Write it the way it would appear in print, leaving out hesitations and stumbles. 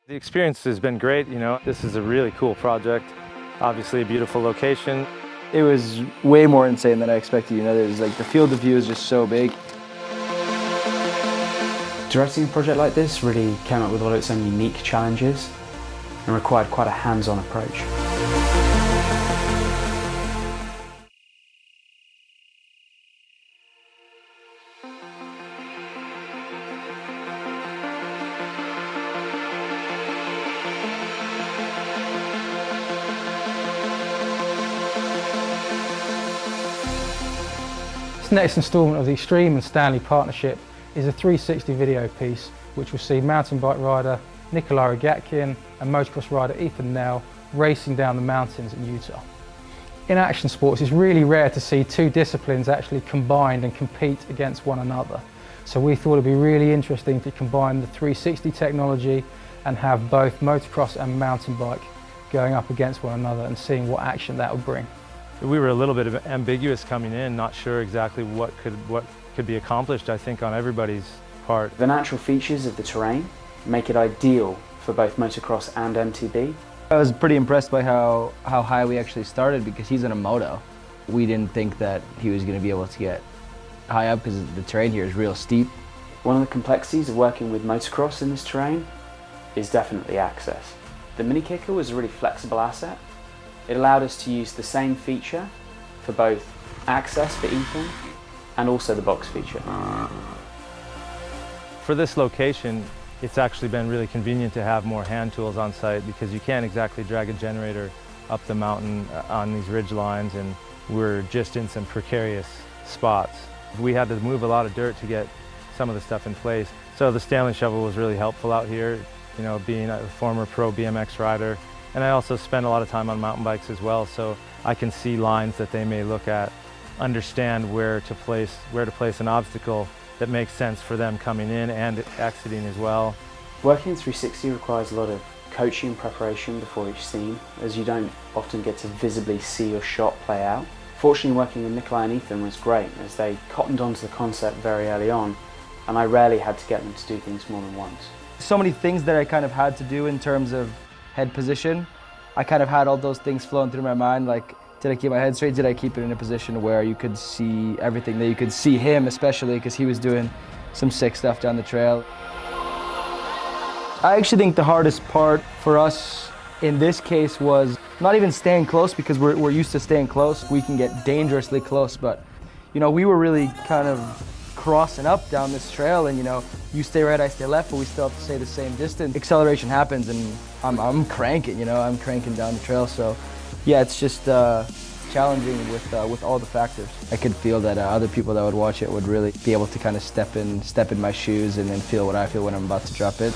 The experience has been great. This is a really cool project. Obviously a beautiful location. It was way more insane than I expected. There's the field of view is just so big. Directing a project like this really came up with all its own unique challenges and required quite a hands-on approach. This next instalment of the Extreme and Stanley partnership is a 360 video piece which will see mountain bike rider Nicholi Rogatkin and motocross rider Ethan Nell racing down the mountains in Utah. In action sports, it's really rare to see two disciplines actually combined and compete against one another. So we thought it'd be really interesting to combine the 360 technology and have both motocross and mountain bike going up against one another and seeing what action that would bring. We were a little bit ambiguous coming in, not sure exactly what could be accomplished, I think, on everybody's part. The natural features of the terrain make it ideal for both motocross and MTB. I was pretty impressed by how high we actually started because he's in a moto. We didn't think that he was going to be able to get high up because the terrain here is real steep. One of the complexities of working with motocross in this terrain is definitely access. The mini kicker was a really flexible asset. It allowed us to use the same feature for both access for Ethan and also the box feature. For this location, it's actually been really convenient to have more hand tools on site because you can't exactly drag a generator up the mountain on these ridge lines, and we're just in some precarious spots. We had to move a lot of dirt to get some of the stuff in place. So the Stanley shovel was really helpful out here, being a former pro BMX rider. And I also spend a lot of time on mountain bikes as well, so I can see lines that they may look at, understand where to place an obstacle that makes sense for them coming in and exiting as well. Working in 360 requires a lot of coaching and preparation before each scene, as you don't often get to visibly see your shot play out. Fortunately, working with Nicholi and Ethan was great, as they cottoned onto the concept very early on, and I rarely had to get them to do things more than once. So many things that I kind of had to do in terms of head position. I kind of had all those things flowing through my mind, like, did I keep my head straight? Did I keep it in a position where you could see everything, that you could see him especially, because he was doing some sick stuff down the trail. I actually think the hardest part for us in this case was not even staying close, because we're used to staying close. We can get dangerously close, but we were really kind of crossing up down this trail, and you stay right, I stay left, but we still have to stay the same distance. Acceleration happens, and I'm cranking, I'm cranking down the trail. So yeah, it's just challenging with all the factors. I could feel that other people that would watch it would really be able to kind of step in my shoes and then feel what I feel when I'm about to drop it.